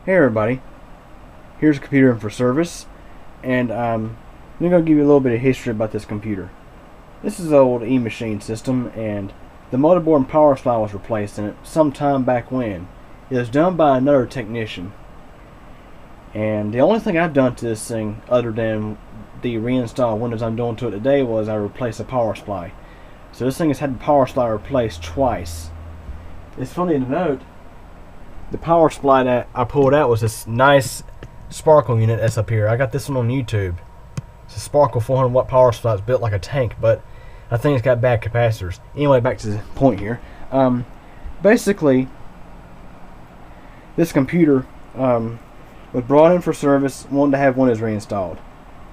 Hey everybody, here's a computer in for service, and I'm going to give you a little bit of history about this computer. This is an old eMachine system, and the motherboard and power supply was replaced in it some time back when. It was done by another technician, and the only thing I've done to this thing other than the reinstall Windows I'm doing to it today was I replaced the power supply. So this thing has had the power supply replaced twice. It's funny to note, the power supply that I pulled out was this nice sparkle unit that's up here. I got this one on YouTube. It's a sparkle 400 watt power supply. It's built like a tank, but I think it's got bad capacitors. Anyway, back to the point here. Basically, this computer was brought in for service, wanted to have Windows reinstalled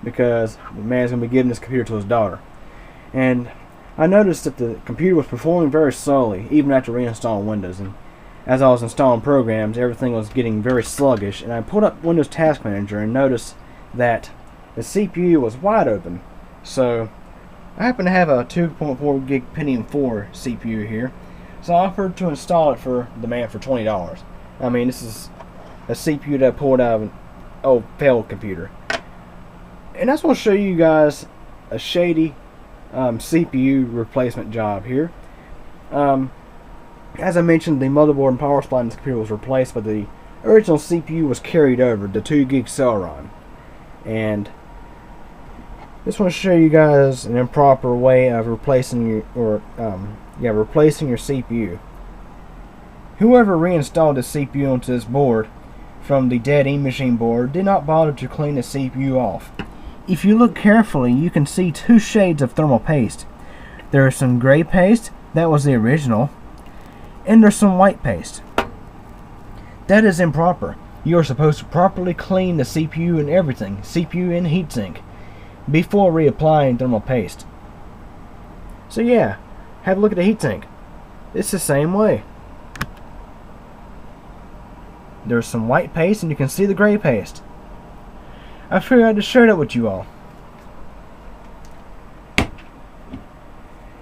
because the man's going to be giving this computer to his daughter. And I noticed that the computer was performing very slowly, even after reinstalling Windows. And as I was installing programs, everything was getting very sluggish, and I pulled up Windows Task Manager and noticed that the CPU was wide open. So I happen to have a 2.4 gig Pentium 4 CPU here, so I offered to install it for the man for $20. I mean, this is a CPU that I pulled out of an old failed computer, and I just want to show you guys a shady CPU replacement job here. As I mentioned, the motherboard and power supply in this computer was replaced, but the original CPU was carried over, the 2 gig Celeron. And just want to show you guys an improper way of replacing your replacing your CPU. Whoever reinstalled the CPU onto this board from the dead eMachine board did not bother to clean the CPU off. If you look carefully, you can see two shades of thermal paste. There is some gray paste, that was the original, and there's some white paste. That is improper. You are supposed to properly clean the CPU and everything, CPU and heatsink, before reapplying thermal paste. So yeah, have a look at the heatsink. It's the same way. There's some white paste and you can see the gray paste. I figured I'd just share that with you all.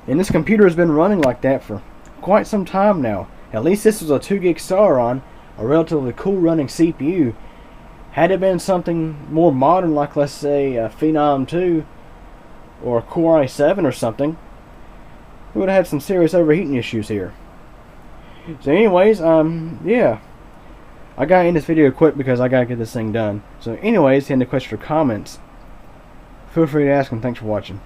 And this computer has been running like that for quite some time now. At least this was a 2 gig Celeron, a relatively cool running CPU. Had it been something more modern, like let's say a Phenom 2 or a Core i7 or something, we would have had some serious overheating issues here. So anyways, yeah, I gotta end this video quick because I gotta get this thing done. So anyways, any questions or comments, feel free to ask them. Thanks for watching.